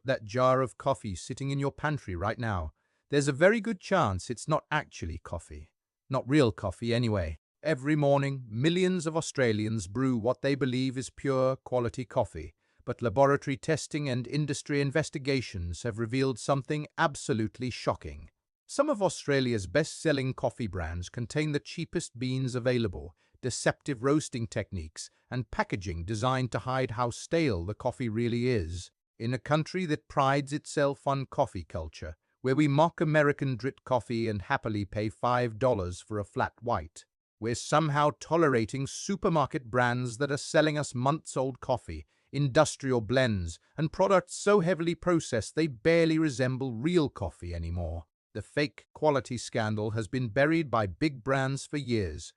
That jar of coffee sitting in your pantry right now, there's a very good chance it's not actually coffee. Not real coffee, anyway. Every morning, millions of Australians brew what they believe is pure, quality coffee, but laboratory testing and industry investigations have revealed something absolutely shocking. Some of Australia's best-selling coffee brands contain the cheapest beans available, deceptive roasting techniques, and packaging designed to hide how stale the coffee really is. In a country that prides itself on coffee culture, where we mock American drip coffee and happily pay $5 for a flat white, we're somehow tolerating supermarket brands that are selling us months-old coffee, industrial blends, and products so heavily processed they barely resemble real coffee anymore. The fake quality scandal has been buried by big brands for years,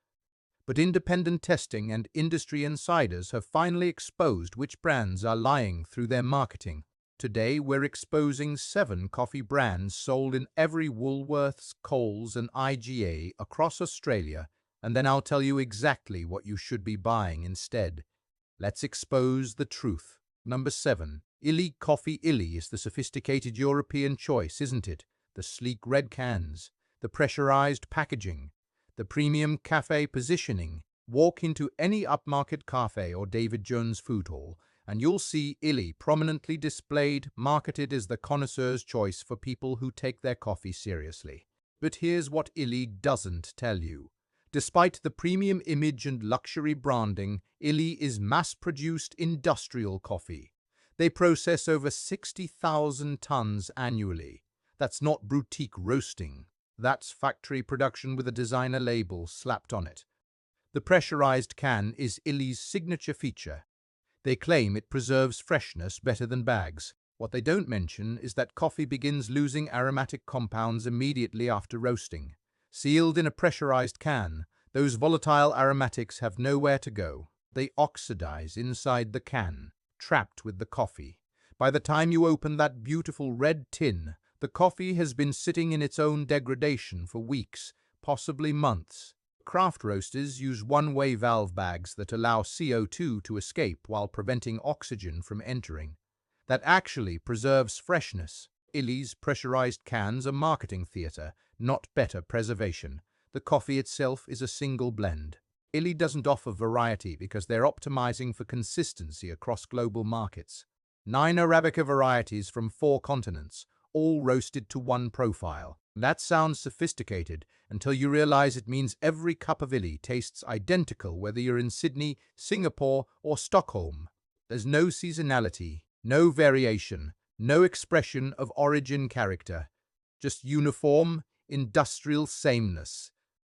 but independent testing and industry insiders have finally exposed which brands are lying through their marketing. Today, we're exposing 7 coffee brands sold in every Woolworths, Coles, and IGA across Australia, and then I'll tell you exactly what you should be buying instead. Let's expose the truth. Number 7. Illy Coffee. Illy is the sophisticated European choice, isn't it? The sleek red cans, the pressurized packaging, the premium cafe positioning. Walk into any upmarket cafe or David Jones food hall, and you'll see Illy prominently displayed, marketed as the connoisseur's choice for people who take their coffee seriously. But here's what Illy doesn't tell you. Despite the premium image and luxury branding, Illy is mass-produced industrial coffee. They process over 60,000 tons annually. That's not boutique roasting. That's factory production with a designer label slapped on it. The pressurized can is Illy's signature feature. They claim it preserves freshness better than bags. What they don't mention is that coffee begins losing aromatic compounds immediately after roasting. Sealed in a pressurized can, those volatile aromatics have nowhere to go. They oxidize inside the can, trapped with the coffee. By the time you open that beautiful red tin, the coffee has been sitting in its own degradation for weeks, possibly months. Craft roasters use one-way valve bags that allow CO2 to escape while preventing oxygen from entering. That actually preserves freshness. Illy's pressurized cans are marketing theater, not better preservation. The coffee itself is a single blend. Illy doesn't offer variety because they're optimizing for consistency across global markets. 9 Arabica varieties from 4 continents, all roasted to one profile. That sounds sophisticated until you realize it means every cup of Illy tastes identical whether you're in Sydney, Singapore, or Stockholm. There's no seasonality, no variation, no expression of origin character, just uniform, industrial sameness.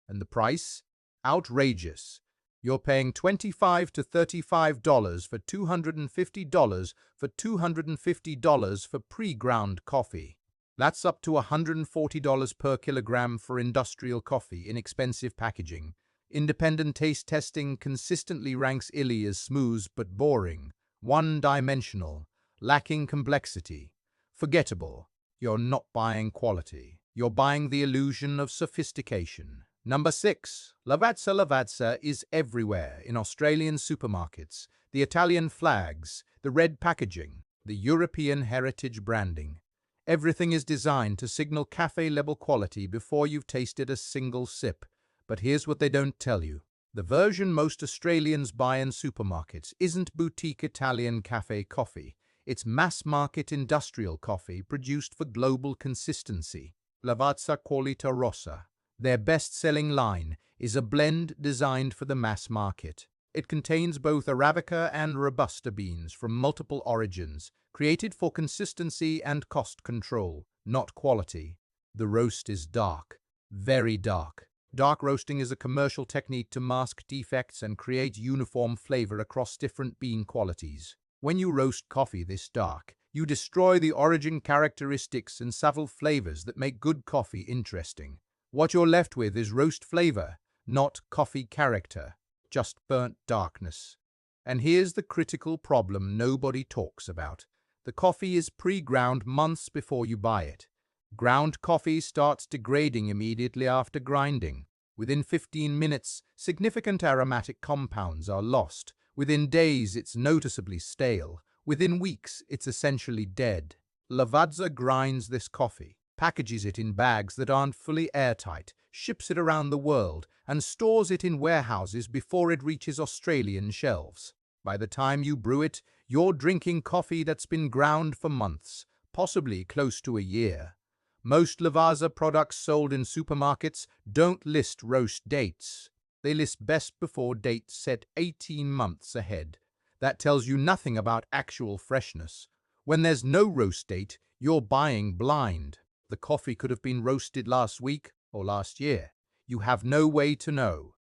And the price? Outrageous. You're paying $25 to $35 for $250 for $250 for pre-ground coffee. That's up to $140 per kilogram for industrial coffee in expensive packaging. Independent taste testing consistently ranks Illy as smooth but boring, one-dimensional, lacking complexity, forgettable. You're not buying quality. You're buying the illusion of sophistication. Number 6. Lavazza. Lavazza is everywhere in Australian supermarkets. The Italian flags, the red packaging, the European heritage branding. Everything is designed to signal cafe-level quality before you've tasted a single sip. But here's what they don't tell you. The version most Australians buy in supermarkets isn't boutique Italian cafe coffee. It's mass-market industrial coffee produced for global consistency. Lavazza Qualità Rossa. Their best-selling line is a blend designed for the mass market. It contains both Arabica and Robusta beans from multiple origins, created for consistency and cost control, not quality. The roast is dark, very dark. Dark roasting is a commercial technique to mask defects and create uniform flavor across different bean qualities. When you roast coffee this dark, you destroy the origin characteristics and subtle flavors that make good coffee interesting. What you're left with is roast flavor, not coffee character, just burnt darkness. And here's the critical problem nobody talks about. The coffee is pre-ground months before you buy it. Ground coffee starts degrading immediately after grinding. Within 15 minutes, significant aromatic compounds are lost. Within days, it's noticeably stale. Within weeks, it's essentially dead. Lavazza grinds this coffee, packages it in bags that aren't fully airtight, ships it around the world, and stores it in warehouses before it reaches Australian shelves. By the time you brew it, you're drinking coffee that's been ground for months, possibly close to a year. Most Lavazza products sold in supermarkets don't list roast dates. They list best before dates set 18 months ahead. That tells you nothing about actual freshness. When there's no roast date, you're buying blind. The coffee could have been roasted last week or last year. You have no way to know.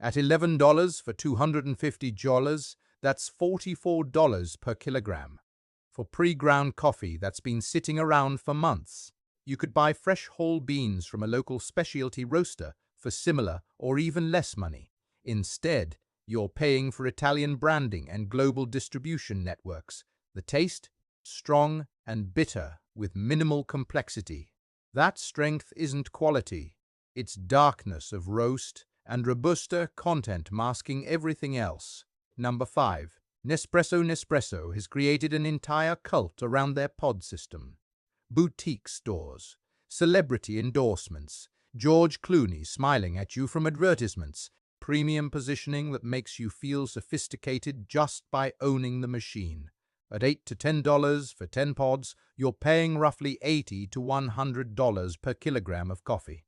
At $11 for 250 jolas, that's $44 per kilogram. For pre-ground coffee that's been sitting around for months, you could buy fresh whole beans from a local specialty roaster for similar or even less money. Instead, you're paying for Italian branding and global distribution networks. The taste? Strong and bitter with minimal complexity. That strength isn't quality. It's darkness of roast and Robusta content masking everything else. Number 5. Nespresso has created an entire cult around their pod system. Boutique stores, celebrity endorsements, George Clooney smiling at you from advertisements, premium positioning that makes you feel sophisticated just by owning the machine. At $8 to $10 for 10 pods, you're paying roughly $80 to $100 per kilogram of coffee.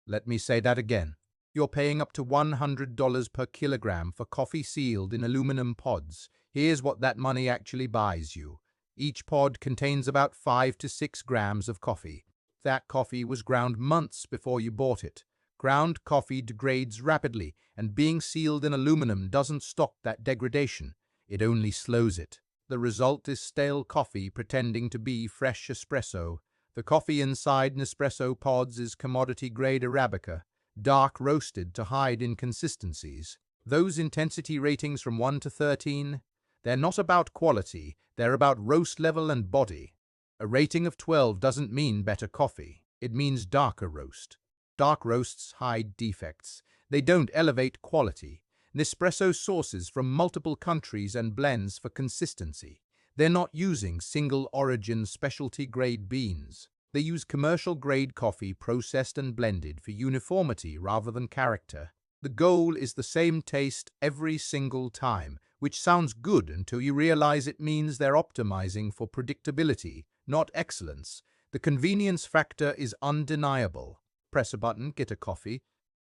Let me say that again. You're paying up to $100 per kilogram for coffee sealed in aluminum pods. Here's what that money actually buys you. Each pod contains about 5 to 6 grams of coffee. That coffee was ground months before you bought it. Ground coffee degrades rapidly, and being sealed in aluminum doesn't stop that degradation. It only slows it. The result is stale coffee pretending to be fresh espresso. The coffee inside Nespresso pods is commodity-grade Arabica, dark roasted to hide inconsistencies. Those intensity ratings from 1 to 13, they're not about quality, they're about roast level and body. A rating of 12 doesn't mean better coffee, it means darker roast. Dark roasts hide defects. They don't elevate quality. Nespresso sources from multiple countries and blends for consistency. They're not using single-origin specialty-grade beans. They use commercial-grade coffee processed and blended for uniformity rather than character. The goal is the same taste every single time, which sounds good until you realize it means they're optimizing for predictability, not excellence. The convenience factor is undeniable. Press a button, get a coffee,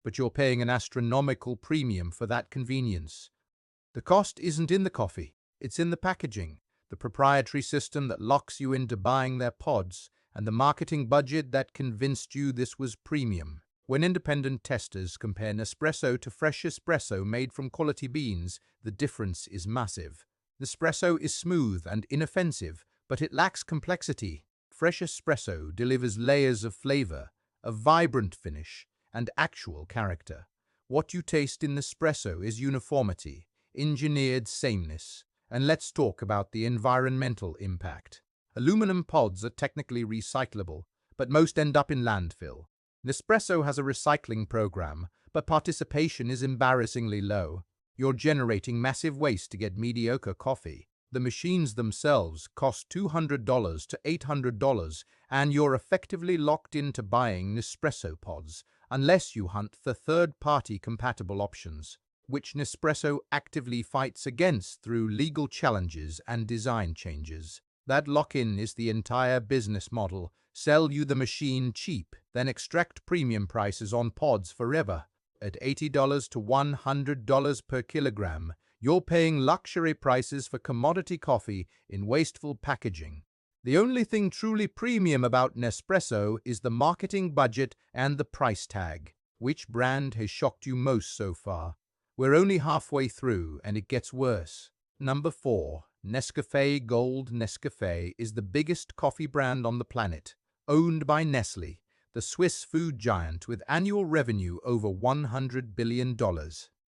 but you're paying an astronomical premium for that convenience. The cost isn't in the coffee, it's in the packaging, the proprietary system that locks you into buying their pods, and the marketing budget that convinced you this was premium. When independent testers compare Nespresso to fresh espresso made from quality beans, the difference is massive. Nespresso is smooth and inoffensive, but it lacks complexity. Fresh espresso delivers layers of flavor, a vibrant finish, and actual character. What you taste in Nespresso is uniformity, engineered sameness. And let's talk about the environmental impact. Aluminum pods are technically recyclable, but most end up in landfill. Nespresso has a recycling program, but participation is embarrassingly low. You're generating massive waste to get mediocre coffee. The machines themselves cost $200 to $800, and you're effectively locked into buying Nespresso pods, unless you hunt for third-party compatible options, which Nespresso actively fights against through legal challenges and design changes. That lock-in is the entire business model. Sell you the machine cheap, then extract premium prices on pods forever. At $80 to $100 per kilogram, you're paying luxury prices for commodity coffee in wasteful packaging. The only thing truly premium about Nespresso is the marketing budget and the price tag. Which brand has shocked you most so far? We're only halfway through, and it gets worse. Number 4. Nescafé Gold. Nescafé is the biggest coffee brand on the planet, owned by Nestlé, the Swiss food giant with annual revenue over $100 billion.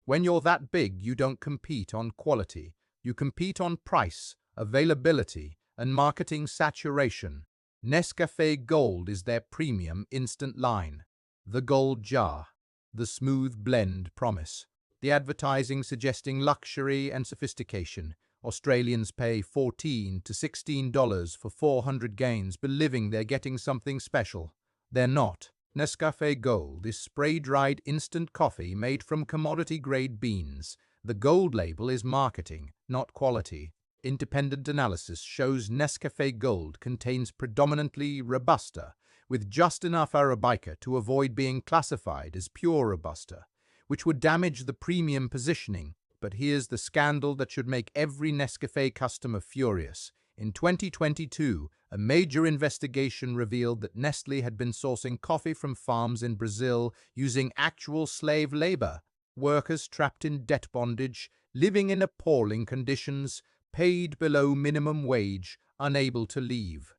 When you're that big, you don't compete on quality. You compete on price, availability, and marketing saturation. Nescafé Gold is their premium instant line. The gold jar, the smooth blend promise, the advertising suggesting luxury and sophistication. Australians pay $14 to $16 for 400 gains, believing they're getting something special. They're not. Nescafe Gold is spray-dried instant coffee made from commodity-grade beans. The gold label is marketing, not quality. Independent analysis shows Nescafe Gold contains predominantly Robusta, with just enough Arabica to avoid being classified as pure Robusta, which would damage the premium positioning. But here's the scandal that should make every Nescafe customer furious. In 2022, a major investigation revealed that Nestlé had been sourcing coffee from farms in Brazil using actual slave labor, workers trapped in debt bondage, living in appalling conditions, paid below minimum wage, unable to leave.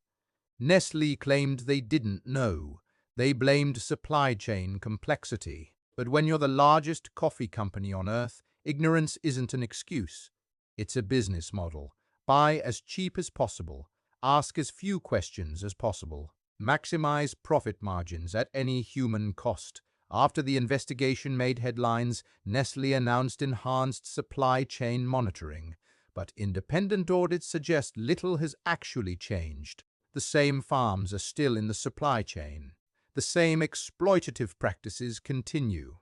Nestlé claimed they didn't know. They blamed supply chain complexity. But when you're the largest coffee company on earth, ignorance isn't an excuse. It's a business model. Buy as cheap as possible. Ask as few questions as possible. Maximize profit margins at any human cost. After the investigation made headlines, Nestlé announced enhanced supply chain monitoring. But independent audits suggest little has actually changed. The same farms are still in the supply chain. The same exploitative practices continue.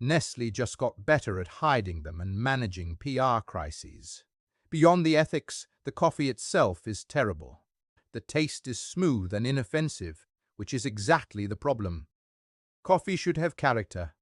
Nestlé just got better at hiding them and managing PR crises. Beyond the ethics, the coffee itself is terrible. The taste is smooth and inoffensive, which is exactly the problem. Coffee should have character.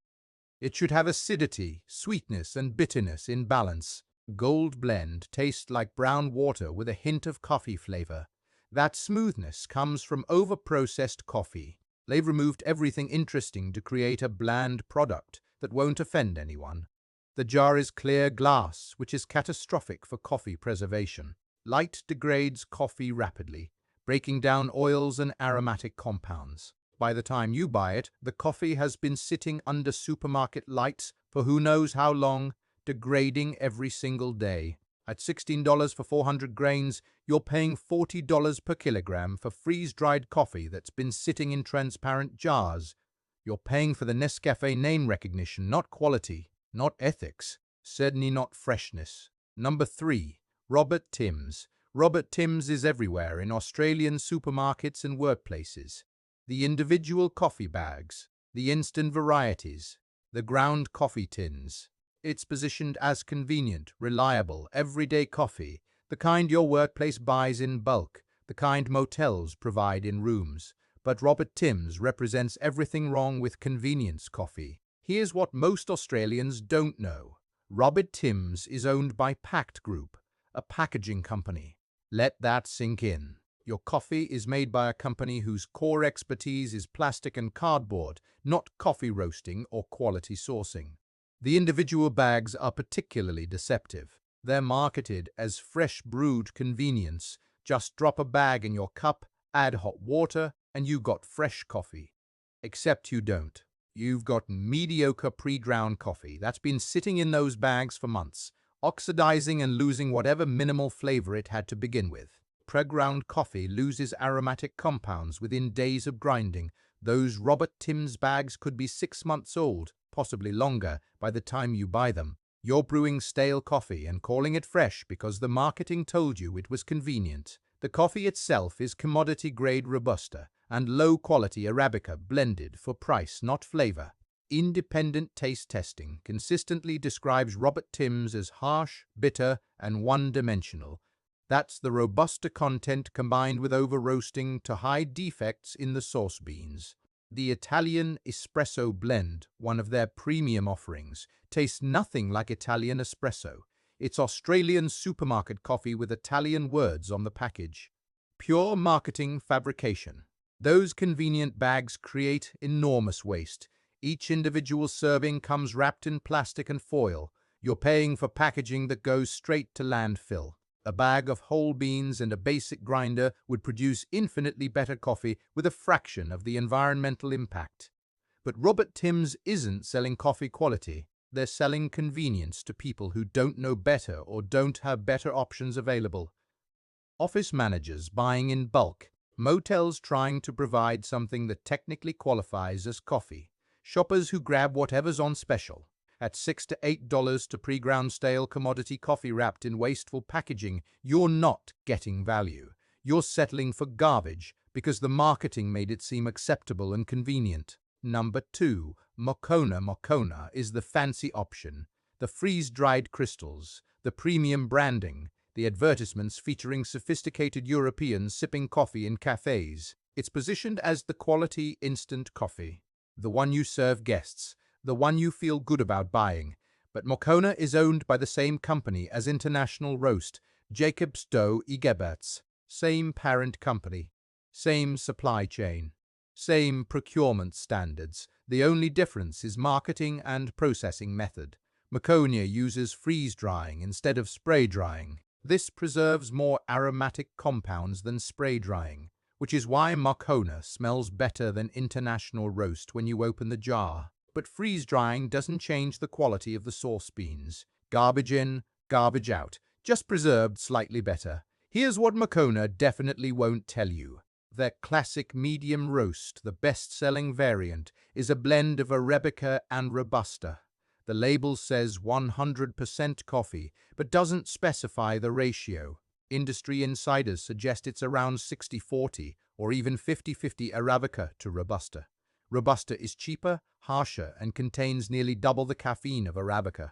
It should have acidity, sweetness, and bitterness in balance. Gold Blend tastes like brown water with a hint of coffee flavor. That smoothness comes from over-processed coffee. They've removed everything interesting to create a bland product that won't offend anyone. The jar is clear glass, which is catastrophic for coffee preservation. Light degrades coffee rapidly, breaking down oils and aromatic compounds. By the time you buy it, the coffee has been sitting under supermarket lights for who knows how long, degrading every single day. At $16 for 400 grains, you're paying $40 per kilogram for freeze-dried coffee that's been sitting in transparent jars. You're paying for the Nescafe name recognition, not quality, not ethics, certainly not freshness. Number 3. Robert Timms. Robert Timms is everywhere in Australian supermarkets and workplaces. The individual coffee bags, the instant varieties, the ground coffee tins. It's positioned as convenient, reliable, everyday coffee, the kind your workplace buys in bulk, the kind motels provide in rooms. But Robert Timms represents everything wrong with convenience coffee. Here's what most Australians don't know. Robert Timms is owned by Pact Group, a packaging company. Let that sink in. Your coffee is made by a company whose core expertise is plastic and cardboard, not coffee roasting or quality sourcing. The individual bags are particularly deceptive. They're marketed as fresh brewed convenience. Just drop a bag in your cup, add hot water, and you got fresh coffee. Except you don't. You've got mediocre pre-ground coffee that's been sitting in those bags for months, oxidizing and losing whatever minimal flavor it had to begin with. Pre-ground coffee loses aromatic compounds within days of grinding. Those Robert Timms bags could be 6 months old, possibly longer, by the time you buy them. You're brewing stale coffee and calling it fresh because the marketing told you it was convenient. The coffee itself is commodity-grade Robusta and low-quality Arabica blended for price, not flavor. Independent taste testing consistently describes Robert Timms as harsh, bitter, and one-dimensional. That's the Robusta content combined with over-roasting to hide defects in the source beans. The Italian Espresso Blend, one of their premium offerings, tastes nothing like Italian espresso. It's Australian supermarket coffee with Italian words on the package. Pure marketing fabrication. Those convenient bags create enormous waste. Each individual serving comes wrapped in plastic and foil. You're paying for packaging that goes straight to landfill. A bag of whole beans and a basic grinder would produce infinitely better coffee with a fraction of the environmental impact. But Robert Timms isn't selling coffee quality. They're selling convenience to people who don't know better or don't have better options available. Office managers buying in bulk. Motels trying to provide something that technically qualifies as coffee. Shoppers who grab whatever's on special. At $6 to pre-ground stale commodity coffee wrapped in wasteful packaging, you're not getting value. You're settling for garbage because the marketing made it seem acceptable and convenient. Number 2. Moccona. Moccona is the fancy option. The freeze-dried crystals, the premium branding, the advertisements featuring sophisticated Europeans sipping coffee in cafes. It's positioned as the quality instant coffee, the one you serve guests, the one you feel good about buying. But Moccona is owned by the same company as International Roast, Jacobs Douwe Geberts. Same parent company, same supply chain, same procurement standards. The only difference is marketing and processing method. Moccona uses freeze-drying instead of spray-drying. This preserves more aromatic compounds than spray-drying, which is why Moccona smells better than International Roast when you open the jar. But freeze-drying doesn't change the quality of the source beans. Garbage in, garbage out, just preserved slightly better. Here's what Moccona definitely won't tell you. Their classic medium roast, the best-selling variant, is a blend of Arabica and Robusta. The label says 100% coffee, but doesn't specify the ratio. Industry insiders suggest it's around 60-40 or even 50-50 Arabica to Robusta. Robusta is cheaper, harsher, and contains nearly double the caffeine of Arabica.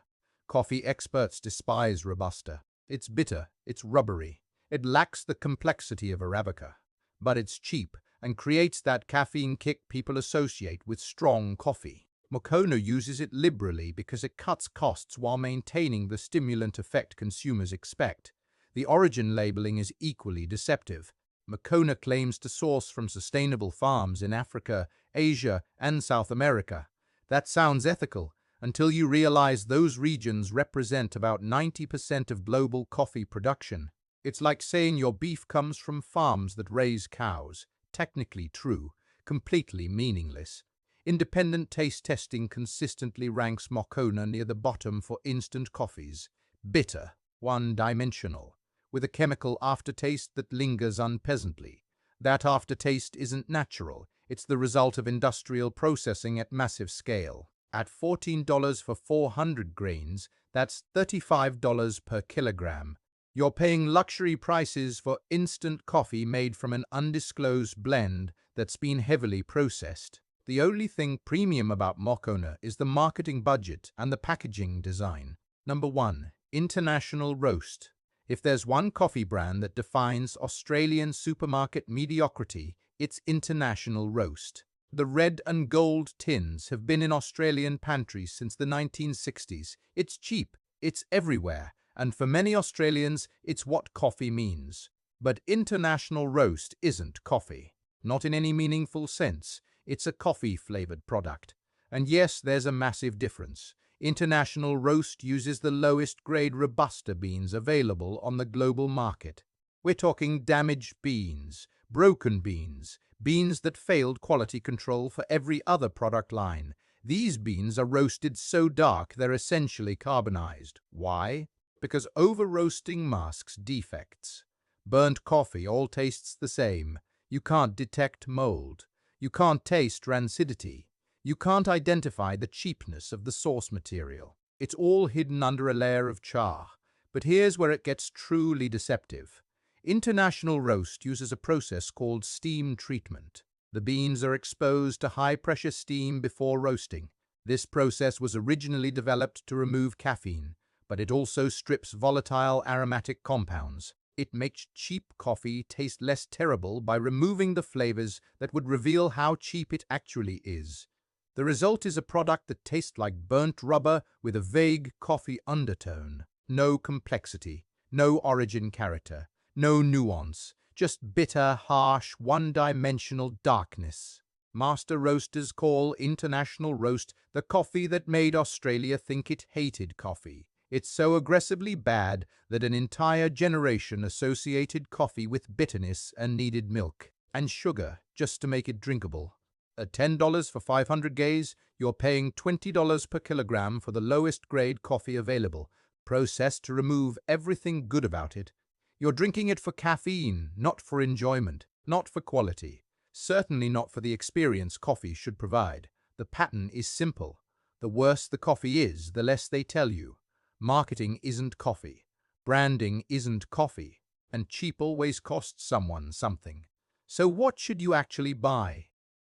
Coffee experts despise Robusta. It's bitter, it's rubbery. It lacks the complexity of Arabica, but it's cheap and creates that caffeine kick people associate with strong coffee. Moccona uses it liberally because it cuts costs while maintaining the stimulant effect consumers expect. The origin labeling is equally deceptive. Moccona claims to source from sustainable farms in Africa, Asia, and South America. That sounds ethical until you realize those regions represent about 90% of global coffee production. It's like saying your beef comes from farms that raise cows. Technically true, completely meaningless. Independent taste testing consistently ranks Moccona near the bottom for instant coffees. Bitter, one-dimensional, with a chemical aftertaste that lingers unpleasantly. That aftertaste isn't natural. It's the result of industrial processing at massive scale. At $14 for 400 grains, that's $35 per kilogram. You're paying luxury prices for instant coffee made from an undisclosed blend that's been heavily processed. The only thing premium about Moccona is the marketing budget and the packaging design. Number 1. International Roast. If there's one coffee brand that defines Australian supermarket mediocrity, it's International Roast. The red and gold tins have been in Australian pantries since the 1960s. It's cheap, it's everywhere, and for many Australians, it's what coffee means. But International Roast isn't coffee. Not in any meaningful sense. It's a coffee-flavored product. And yes, there's a massive difference. International Roast uses the lowest-grade Robusta beans available on the global market. We're talking damaged beans, broken beans, beans that failed quality control for every other product line. These beans are roasted so dark they're essentially carbonized. Why? Because over-roasting masks defects. Burnt coffee all tastes the same. You can't detect mold. You can't taste rancidity. You can't identify the cheapness of the source material. It's all hidden under a layer of char. But here's where it gets truly deceptive. International Roast uses a process called steam treatment. The beans are exposed to high-pressure steam before roasting. This process was originally developed to remove caffeine, but it also strips volatile aromatic compounds. It makes cheap coffee taste less terrible by removing the flavors that would reveal how cheap it actually is. The result is a product that tastes like burnt rubber with a vague coffee undertone. No complexity, no origin character, no nuance, just bitter, harsh, one-dimensional darkness. Master roasters call International Roast the coffee that made Australia think it hated coffee. It's so aggressively bad that an entire generation associated coffee with bitterness and needed milk and sugar just to make it drinkable. At $10 for 500 gaze, you're paying $20 per kilogram for the lowest grade coffee available, processed to remove everything good about it. You're drinking it for caffeine, not for enjoyment, not for quality, certainly not for the experience coffee should provide. The pattern is simple. The worse the coffee is, the less they tell you. Marketing isn't coffee. Branding isn't coffee. And cheap always costs someone something. So what should you actually buy?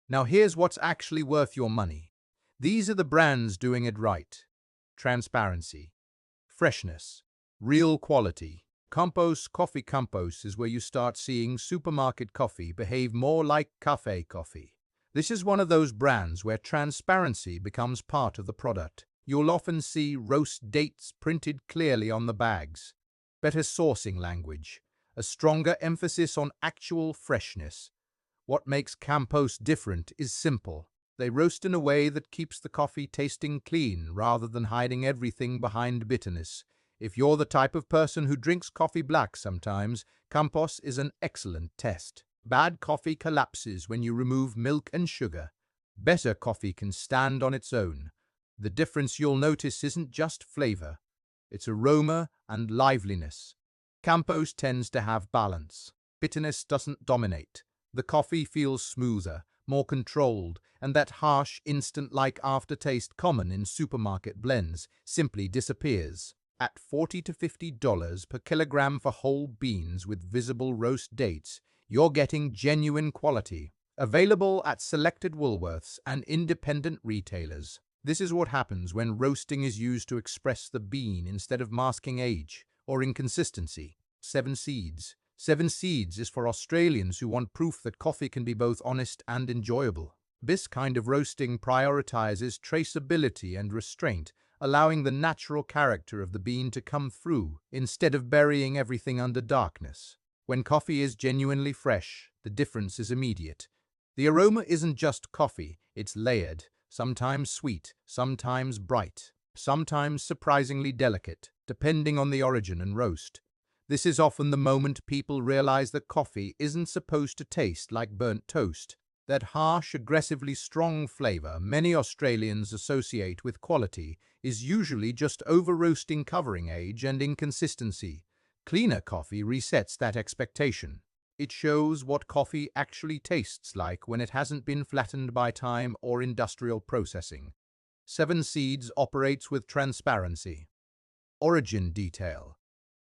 Now here's what's actually worth your money. These are the brands doing it right. Transparency, freshness, real quality. Campos Coffee. Campos is where you start seeing supermarket coffee behave more like cafe coffee. This is one of those brands where transparency becomes part of the product. You'll often see roast dates printed clearly on the bags. Better sourcing language, a stronger emphasis on actual freshness. What makes Campos different is simple. They roast in a way that keeps the coffee tasting clean rather than hiding everything behind bitterness. If you're the type of person who drinks coffee black sometimes, Campos is an excellent test. Bad coffee collapses when you remove milk and sugar. Better coffee can stand on its own. The difference you'll notice isn't just flavor, it's aroma and liveliness. Campos tends to have balance. Bitterness doesn't dominate. The coffee feels smoother, more controlled, and that harsh, instant-like aftertaste common in supermarket blends simply disappears. At $40 to $50 per kilogram for whole beans with visible roast dates, you're getting genuine quality. Available at selected Woolworths and independent retailers. This is what happens when roasting is used to express the bean instead of masking age or inconsistency. 7 Seeds. 7 Seeds is for Australians who want proof that coffee can be both honest and enjoyable. This kind of roasting prioritizes traceability and restraint, allowing the natural character of the bean to come through instead of burying everything under darkness. When coffee is genuinely fresh, the difference is immediate. The aroma isn't just coffee, it's layered, sometimes sweet, sometimes bright, sometimes surprisingly delicate, depending on the origin and roast. This is often the moment people realize that coffee isn't supposed to taste like burnt toast. That harsh, aggressively strong flavor many Australians associate with quality is usually just over-roasting covering age and inconsistency. Cleaner coffee resets that expectation. It shows what coffee actually tastes like when it hasn't been flattened by time or industrial processing. 7 Seeds operates with transparency. Origin detail.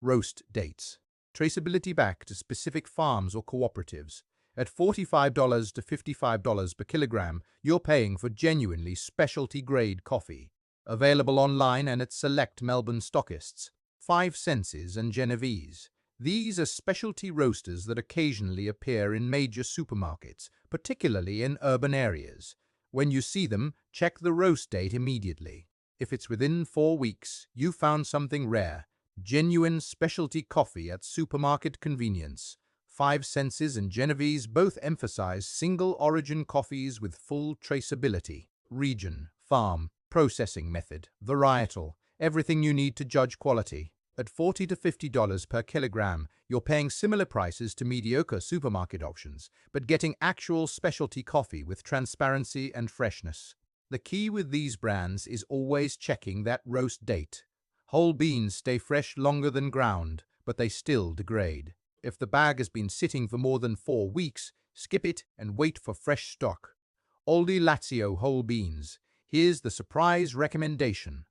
Roast dates. Traceability back to specific farms or cooperatives. At $45 to $55 per kilogram, you're paying for genuinely specialty-grade coffee. Available online and at select Melbourne stockists. 5 Senses and Genovese. These are specialty roasters that occasionally appear in major supermarkets, particularly in urban areas. When you see them, check the roast date immediately. If it's within 4 weeks, you found something rare. Genuine specialty coffee at supermarket convenience. 5 Senses and Genovese both emphasize single-origin coffees with full traceability. Region, farm, processing method, varietal, everything you need to judge quality. At $40 to $50 per kilogram, you're paying similar prices to mediocre supermarket options, but getting actual specialty coffee with transparency and freshness. The key with these brands is always checking that roast date. Whole beans stay fresh longer than ground, but they still degrade. If the bag has been sitting for more than 4 weeks, skip it and wait for fresh stock. Aldi Lazio whole beans. Here's the surprise recommendation.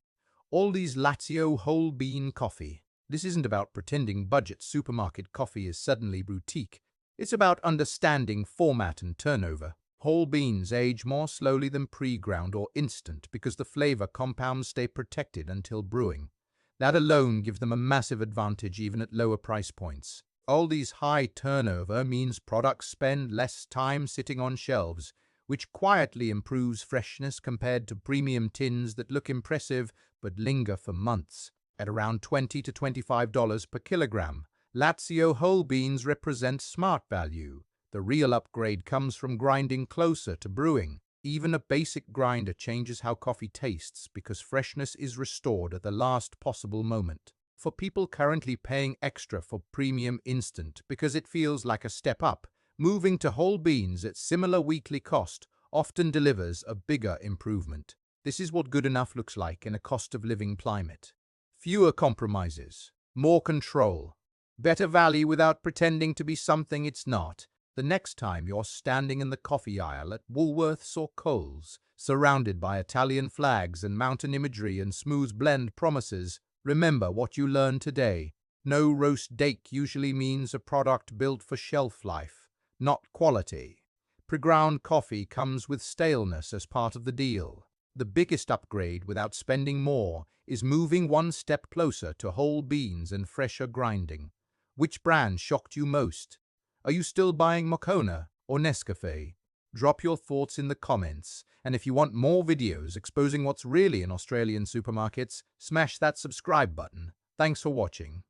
Aldi's Lazio whole bean coffee. This isn't about pretending budget supermarket coffee is suddenly boutique. It's about understanding format and turnover. Whole beans age more slowly than pre-ground or instant because the flavor compounds stay protected until brewing. That alone gives them a massive advantage even at lower price points. Aldi's high turnover means products spend less time sitting on shelves, which quietly improves freshness compared to premium tins that look impressive but linger for months. At around $20 to $25 per kilogram, Lazio whole beans represent smart value. The real upgrade comes from grinding closer to brewing. Even a basic grinder changes how coffee tastes because freshness is restored at the last possible moment. For people currently paying extra for premium instant because it feels like a step up, moving to whole beans at similar weekly cost often delivers a bigger improvement. This is what good enough looks like in a cost-of-living climate. Fewer compromises, more control, better value without pretending to be something it's not. The next time you're standing in the coffee aisle at Woolworths or Coles, surrounded by Italian flags and mountain imagery and smooth blend promises, remember what you learned today. No roast date usually means a product built for shelf life, not quality. Pre-ground coffee comes with staleness as part of the deal. The biggest upgrade without spending more is moving one step closer to whole beans and fresher grinding. Which brand shocked you most? Are you still buying Moccona or Nescafe? Drop your thoughts in the comments, and if you want more videos exposing what's really in Australian supermarkets, smash that subscribe button. Thanks for watching.